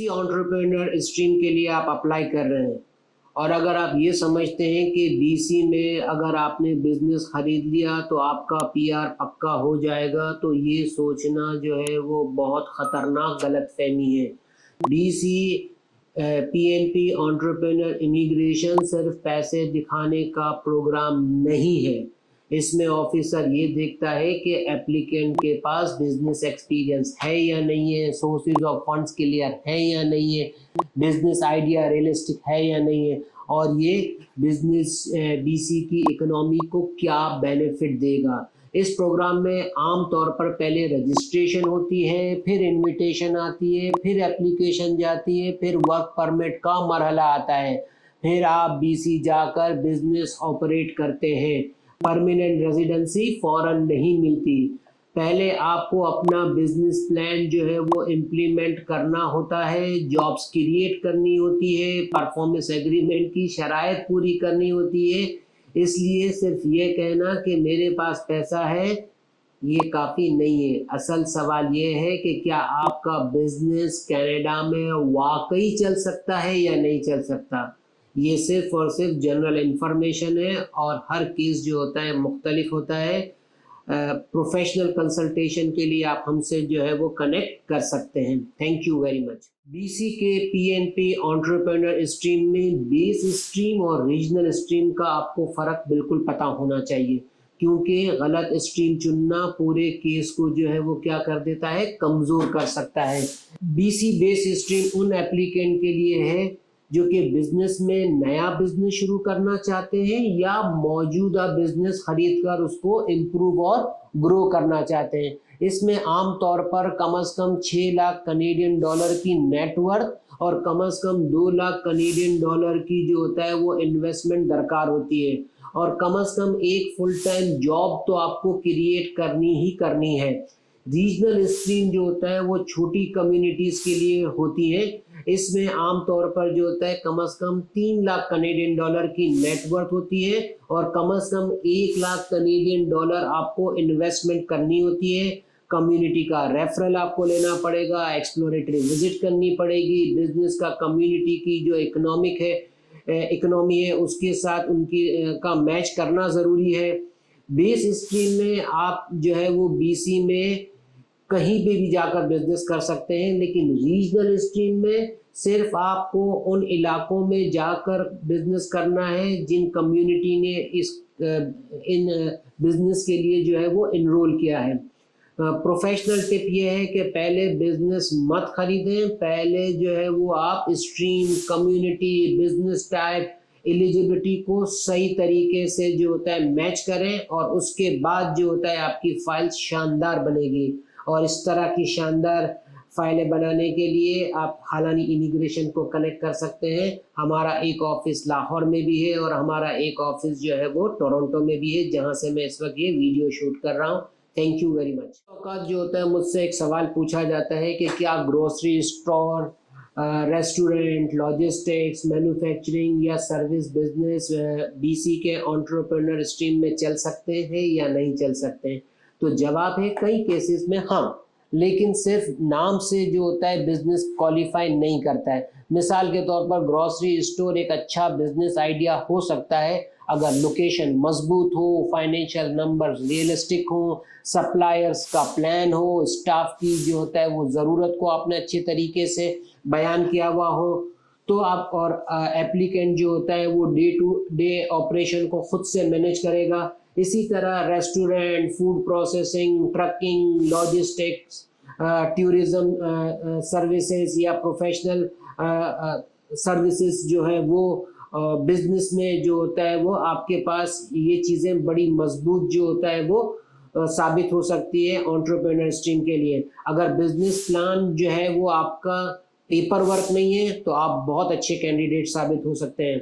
BC entrepreneur stream के लिए आप अप्लाई कर रहे हैं और अगर आप ये समझते हैं कि बीसी में अगर आपने बिजनेस खरीद लिया तो आपका पीआर पक्का हो जाएगा, तो ये सोचना जो है वो बहुत खतरनाक गलतफहमी है। बीसी पीएनपी एंटरप्रेन्योर इमिग्रेशन सिर्फ पैसे दिखाने का प्रोग्राम नहीं है। इसमें ऑफिसर ये देखता है कि एप्लीकेंट के पास बिजनेस एक्सपीरियंस है या नहीं है, सोर्सेज ऑफ फंड्स क्लियर है या नहीं है, बिजनेस आइडिया रियलिस्टिक है या नहीं है, और ये बिजनेस बीसी की इकोनॉमी को क्या बेनिफिट देगा। इस प्रोग्राम में आम तौर पर पहले रजिस्ट्रेशन होती है, फिर इनविटेशन आती है, फिर एप्लीकेशन जाती है, फिर वर्क परमिट का मरहला आता है, फिर आप बीसी जाकर बिजनेस ऑपरेट करते हैं। परमानेंट रेजिडेंसी फौरन नहीं मिलती। पहले आपको अपना बिजनेस प्लान जो है वो इम्प्लीमेंट करना होता है, जॉब्स क्रिएट करनी होती है, परफॉर्मेंस एग्रीमेंट की शराइत पूरी करनी होती है। इसलिए सिर्फ ये कहना कि मेरे पास पैसा है ये काफ़ी नहीं है। असल सवाल ये है कि क्या आपका बिजनेस कनाडा में वाकई चल सकता है या नहीं चल सकता। ये सिर्फ और सिर्फ जनरल इंफॉर्मेशन है और हर केस जो होता है मुख्तलिफ होता है। प्रोफेशनल कंसल्टेशन के लिए आप हमसे जो है वो कनेक्ट कर सकते हैं। Thank you very much. BC के पीएनपी एंटरप्रेन्योर स्ट्रीम में बेस स्ट्रीम और रीजनल स्ट्रीम का आपको फ़र्क बिल्कुल पता होना चाहिए, क्योंकि गलत स्ट्रीम चुनना पूरे केस को जो है वो क्या कर देता है, कमज़ोर कर सकता है। बीसी बेस स्ट्रीम उन एप्लीकेंट के लिए है जो कि बिजनेस में नया बिजनेस शुरू करना चाहते हैं या मौजूदा बिजनेस खरीदकर उसको इम्प्रूव और ग्रो करना चाहते हैं। इसमें आम तौर पर कम से कम 6 लाख कनेडियन डॉलर की नेटवर्थ और कम से कम 2 लाख कनेडियन डॉलर की जो होता है वो इन्वेस्टमेंट दरकार होती है, और कम से कम एक फुल टाइम जॉब तो आपको क्रिएट करनी ही करनी है। रीजनल स्ट्रीम जो होता है वो छोटी कम्युनिटीज़ के लिए होती है। इसमें आमतौर पर जो होता है कम से कम 3 लाख कनेडियन डॉलर की नेटवर्थ होती है और कम से कम 1 लाख कनेडियन डॉलर आपको इन्वेस्टमेंट करनी होती है। कम्युनिटी का रेफरल आपको लेना पड़ेगा, एक्सप्लोरेटरी विजिट करनी पड़ेगी, बिजनेस का कम्युनिटी की जो इकोनॉमी है उसके साथ उनकी का मैच करना ज़रूरी है। बेस स्ट्रीम में आप जो है वो बीसी में कहीं पे भी जाकर बिजनेस कर सकते हैं, लेकिन रीजनल स्ट्रीम में सिर्फ आपको उन इलाकों में जाकर बिजनेस करना है जिन कम्युनिटी ने इन बिजनेस के लिए जो है वो इनरोल किया है। प्रोफेशनल टिप ये है कि पहले बिजनेस मत खरीदें, पहले जो है वो आप stream, community, business type, eligibility को सही तरीके से जो होता है मैच करें और उसके बाद जो होता है आपकी फाइल शानदार बनेगी। और इस तरह की शानदार फाइलें बनाने के लिए आप हालानी इमिग्रेशन को कनेक्ट कर सकते हैं। हमारा एक ऑफिस लाहौर में भी है और हमारा एक ऑफिस जो है वो टोरंटो में भी है, जहां से मैं इस वक्त ये वीडियो शूट कर रहा हूँ। Thank you very much. जो होता है मुझसे एक सवाल पूछा जाता है कि क्या grocery store, restaurant, logistics, manufacturing या सर्विस बिजनेस बीसी के एंटरप्रेन्योर स्ट्रीम में चल सकते हैं या नहीं चल सकते हैं। तो जवाब है कई केसेस में हाँ, लेकिन सिर्फ नाम से जो होता है बिजनेस क्वालिफाई नहीं करता है। मिसाल के तौर पर ग्रोसरी स्टोर एक अच्छा बिजनेस आइडिया हो सकता है अगर लोकेशन मजबूत हो, फाइनेंशियल नंबर रियलिस्टिक हो, सप्लायर्स का प्लान हो, स्टाफ की जो होता है वो ज़रूरत को आपने अच्छे तरीके से बयान किया हुआ हो, तो आप और एप्लीकेंट जो होता है वो डे टू डे ऑपरेशन को खुद से मैनेज करेगा। इसी तरह restaurant, food processing, trucking, logistics, tourism services या प्रोफेशनल सर्विसेज जो है वो बिजनेस में जो होता है वो आपके पास ये चीज़ें बड़ी मजबूत जो होता है वो साबित हो सकती है एंटरप्रेन्योर स्ट्रीम के लिए। अगर बिजनेस प्लान जो है वो आपका पेपर वर्क नहीं है तो आप बहुत अच्छे कैंडिडेट साबित हो सकते हैं।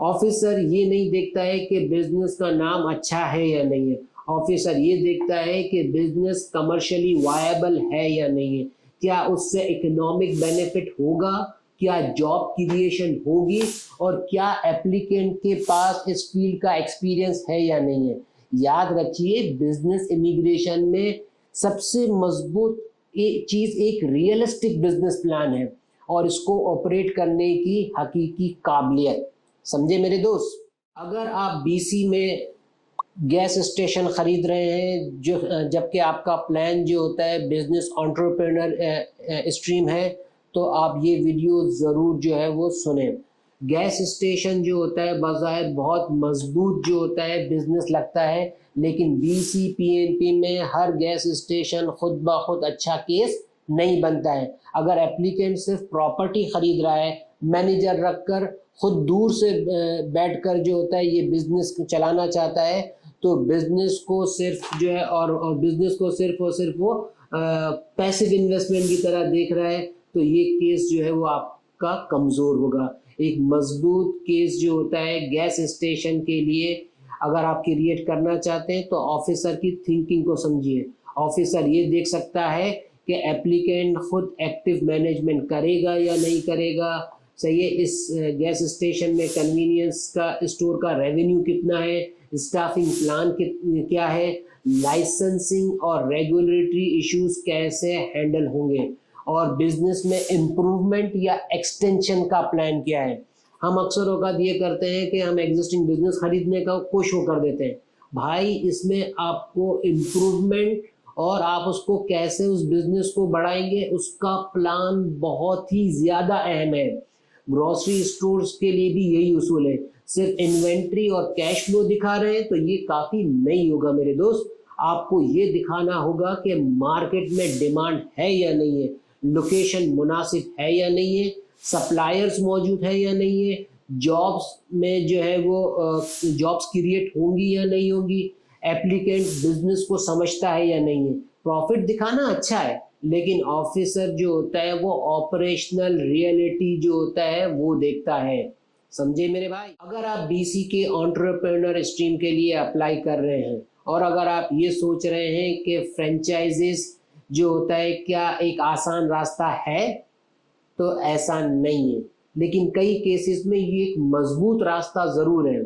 ऑफिसर ये नहीं देखता है कि बिजनेस का नाम अच्छा है या नहीं है, ऑफिसर ये देखता है कि बिजनेस कमर्शियली वायबल है या नहीं है, क्या उससे इकोनॉमिक बेनिफिट होगा, क्या जॉब क्रिएशन होगी और क्या एप्लीकेंट के पास इस फील्ड का एक्सपीरियंस है या नहीं है। याद रखिए बिजनेस इमिग्रेशन में सबसे मजबूत चीज़ एक रियलिस्टिक बिजनेस प्लान है और इसको ऑपरेट करने की हकीकी काबिलियत। समझे मेरे दोस्त? अगर आप बीसी में गैस स्टेशन खरीद रहे हैं, जो जबकि आपका प्लान जो होता है बिजनेस एंटरप्रेन्योर स्ट्रीम है, तो आप ये वीडियो ज़रूर जो है वो सुने। गैस स्टेशन जो होता है बाज़ाहिर बहुत मजबूत जो होता है बिजनेस लगता है, लेकिन बीसी पीएनपी में हर गैस स्टेशन खुद ब खुद अच्छा केस नहीं बनता है। अगर एप्लीकेंट सिर्फ प्रॉपर्टी खरीद रहा है, मैनेजर रखकर खुद दूर से बैठकर जो होता है ये बिजनेस चलाना चाहता है, तो बिजनेस को सिर्फ जो है और बिजनेस को सिर्फ और सिर्फ वो पैसिव इन्वेस्टमेंट की तरह देख रहा है, तो ये केस जो है वो आपका कमज़ोर होगा। एक मजबूत केस जो होता है गैस स्टेशन के लिए अगर आप क्रिएट करना चाहते हैं, तो ऑफिसर की थिंकिंग को समझिए। ऑफिसर ये देख सकता है कि एप्लीकेंट खुद एक्टिव मैनेजमेंट करेगा या नहीं करेगा, सही है, इस गैस स्टेशन में कन्वीनियंस का स्टोर का रेवेन्यू कितना है, स्टाफिंग प्लान क्या है, लाइसेंसिंग और रेगुलेटरी इश्यूज कैसे हैंडल होंगे, और बिजनेस में इम्प्रूवमेंट या एक्सटेंशन का प्लान क्या है। हम अक्सर औकात ये करते हैं कि हम एग्जिस्टिंग बिजनेस खरीदने का को शो कर देते हैं। भाई इसमें आपको इम्प्रूवमेंट और आप उसको कैसे उस बिजनेस को बढ़ाएंगे उसका प्लान बहुत ही ज़्यादा अहम है। ग्रोसरी स्टोर्स के लिए भी यही उसूल है। सिर्फ इन्वेंट्री और कैश फ्लो दिखा रहे हैं तो ये काफ़ी नहीं होगा मेरे दोस्त। आपको ये दिखाना होगा कि मार्केट में डिमांड है या नहीं है, लोकेशन मुनासिब है या नहीं है, सप्लायर्स मौजूद है या नहीं है, जॉब्स में जो है वो जॉब्स क्रिएट होंगी या नहीं होंगी, एप्लीकेंट बिजनेस को समझता है या नहीं है। प्रॉफिट दिखाना अच्छा है, लेकिन ऑफिसर जो होता है वो ऑपरेशनल रियलिटी जो होता है वो देखता है। समझे मेरे भाई? अगर आप बीसी के एंटरप्रेन्योर स्ट्रीम के लिए अप्लाई कर रहे हैं और अगर आप ये सोच रहे हैं कि फ्रेंचाइजीज जो होता है क्या एक आसान रास्ता है, तो ऐसा नहीं है, लेकिन कई केसेस में ये एक मजबूत रास्ता ज़रूर है।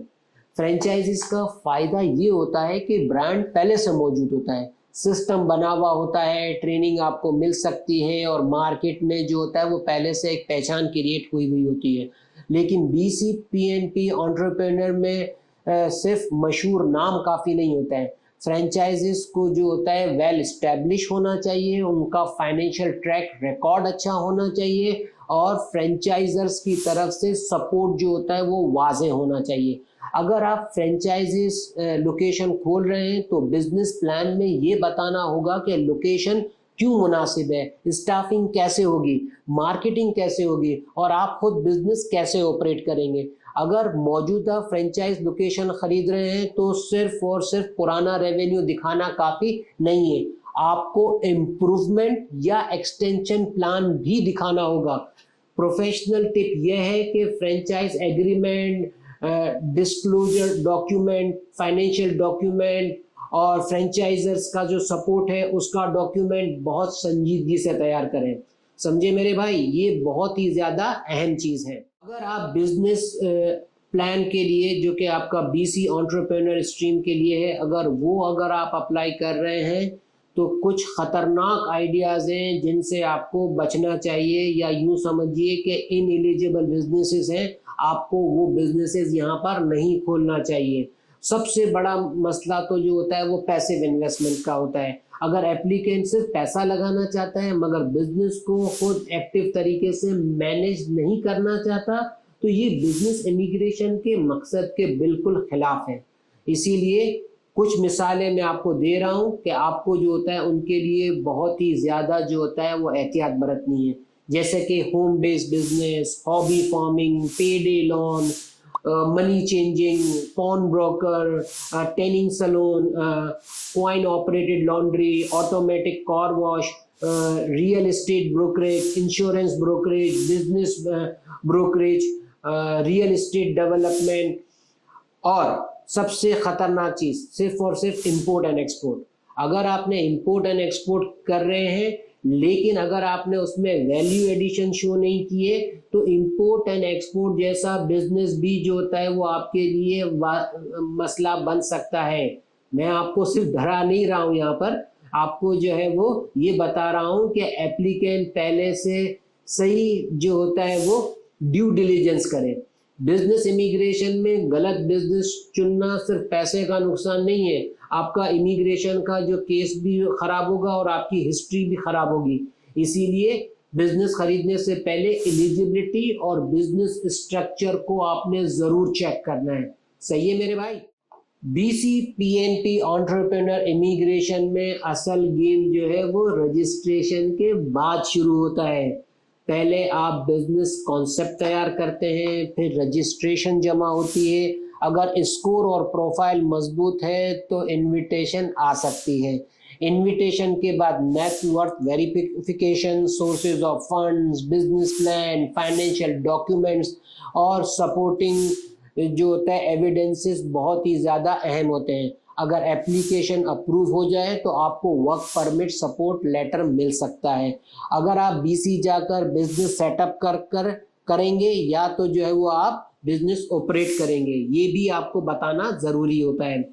फ्रेंचाइजीज का फ़ायदा ये होता है कि ब्रांड पहले से मौजूद होता है, सिस्टम बना हुआ होता है, ट्रेनिंग आपको मिल सकती है और मार्केट में जो होता है वो पहले से एक पहचान क्रिएट हुई हुई होती है। लेकिन बीसी पीएनपी एंटरप्रेन्योर में सिर्फ मशहूर नाम काफ़ी नहीं होता है। फ्रेंचाइजीज को जो होता है वेल इस्टेब्लिश होना चाहिए, उनका फाइनेंशियल ट्रैक रिकॉर्ड अच्छा होना चाहिए और फ्रेंचाइजर्स की तरफ से सपोर्ट जो होता है वो वाज़ेह होना चाहिए। अगर आप फ्रेंचाइजीज लोकेशन खोल रहे हैं तो बिजनेस प्लान में ये बताना होगा कि लोकेशन क्यों मुनासिब है, स्टाफिंग कैसे होगी, मार्केटिंग कैसे होगी और आप खुद बिजनेस कैसे ऑपरेट करेंगे। अगर मौजूदा फ्रेंचाइज लोकेशन खरीद रहे हैं तो सिर्फ और सिर्फ पुराना रेवेन्यू दिखाना काफ़ी नहीं है, आपको इम्प्रूवमेंट या एक्सटेंशन प्लान भी दिखाना होगा। प्रोफेशनल टिप यह है कि franchise agreement, disclosure document, financial document और फ्रेंचाइजर्स का जो सपोर्ट है उसका डॉक्यूमेंट बहुत संजीदगी से तैयार करें। समझे मेरे भाई? ये बहुत ही ज़्यादा अहम चीज़ है। अगर आप बिजनेस प्लान के लिए जो कि आपका बीसी एंटरप्रेन्योर स्ट्रीम के लिए है, अगर आप अप्लाई कर रहे हैं तो कुछ ख़तरनाक आइडियाज़ हैं जिनसे आपको बचना चाहिए, या यूँ समझिए कि इनएलिजिबल बिजनेसेस हैं, आपको वो बिजनेसेस यहाँ पर नहीं खोलना चाहिए। सबसे बड़ा मसला तो जो होता है वो पैसिव इन्वेस्टमेंट का होता है। अगर एप्लीकेंट सिर्फ पैसा लगाना चाहता है मगर बिजनेस को खुद एक्टिव तरीके से मैनेज नहीं करना चाहता, तो ये बिजनेस इमिग्रेशन के मकसद के बिल्कुल खिलाफ है। इसीलिए कुछ मिसालें मैं आपको दे रहा हूँ कि आपको जो होता है उनके लिए बहुत ही ज़्यादा जो होता है वो एहतियात बरतनी है, जैसे कि home based business, hobby farming, payday loan, money changing, pawn broker, tanning salon, coin operated laundry, automatic car wash, real estate brokerage, insurance brokerage, business brokerage, real estate development और सबसे ख़तरनाक चीज़ सिर्फ और सिर्फ इंपोर्ट एंड एक्सपोर्ट। अगर आपने import and export कर रहे हैं लेकिन अगर आपने उसमें वैल्यू एडिशन शो नहीं किए तो इंपोर्ट एंड एक्सपोर्ट जैसा बिजनेस भी जो होता है वो आपके लिए मसला बन सकता है। मैं आपको सिर्फ डरा नहीं रहा हूँ, यहाँ पर आपको जो है वो ये बता रहा हूँ कि एप्लीकेंट पहले से सही जो होता है वो ड्यू डिलीजेंस करें। बिजनेस इमिग्रेशन में गलत बिजनेस चुनना सिर्फ पैसे का नुकसान नहीं है, आपका इमिग्रेशन का जो केस भी खराब होगा और आपकी हिस्ट्री भी खराब होगी। इसीलिए बिजनेस खरीदने से पहले एलिजिबिलिटी और बिजनेस स्ट्रक्चर को आपने जरूर चेक करना है। सही है मेरे भाई। बीसी पीएनपी एंटरप्रेन्योर इमिग्रेशन में असल गेम जो है वो रजिस्ट्रेशन के बाद शुरू होता है। पहले आप बिजनेस कॉन्सेप्ट तैयार करते हैं, फिर रजिस्ट्रेशन जमा होती है। अगर स्कोर और प्रोफाइल मजबूत है तो इनविटेशन आ सकती है। इनविटेशन के बाद net worth verification, sources of funds, business plan, financial documents और सपोर्टिंग जो होता है एविडेंसेस बहुत ही ज़्यादा अहम होते हैं। अगर एप्लीकेशन अप्रूव हो जाए तो आपको वर्क परमिट सपोर्ट लेटर मिल सकता है। अगर आप बीसी जाकर बिजनेस सेटअप करेंगे या तो जो है वो आप बिजनेस ऑपरेट करेंगे, ये भी आपको बताना ज़रूरी होता है।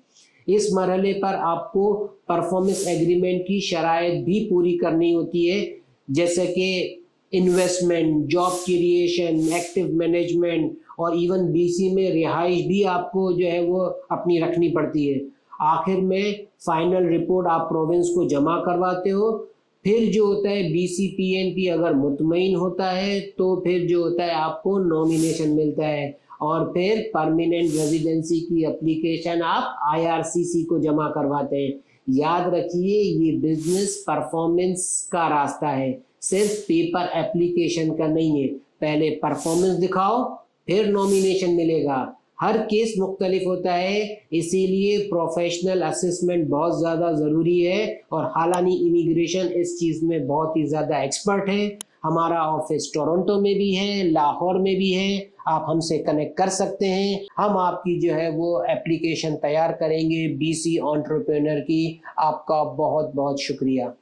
इस मरहले पर आपको परफॉर्मेंस एग्रीमेंट की शराइत भी पूरी करनी होती है, जैसे कि investment, job creation, active management और इवन बीसी में रिहाइश भी आपको जो है वो अपनी रखनी पड़ती है। आखिर में फाइनल रिपोर्ट आप प्रोविंस को जमा करवाते हो। फिर जो होता है बीसी पीएनपी अगर मुतमईन होता है तो फिर जो होता है आपको नॉमिनेशन मिलता है और फिर परमानेंट रेजिडेंसी की एप्लीकेशन आप आईआरसीसी को जमा करवाते हैं। याद रखिए ये बिजनेस परफॉर्मेंस का रास्ता है, सिर्फ पेपर एप्लीकेशन का नहीं है। पहले परफॉर्मेंस दिखाओ फिर नॉमिनेशन मिलेगा। हर केस मुख्तलिफ होता है, इसीलिए प्रोफेशनल असेसमेंट बहुत ज़्यादा ज़रूरी है और हालांकि इमिग्रेशन इस चीज़ में बहुत ही ज़्यादा एक्सपर्ट है। हमारा ऑफिस टोरंटो में भी है, लाहौर में भी है। आप हमसे कनेक्ट कर सकते हैं, हम आपकी जो है वो एप्लीकेशन तैयार करेंगे बीसी एंटरप्रेन्योर की। आपका बहुत बहुत शुक्रिया।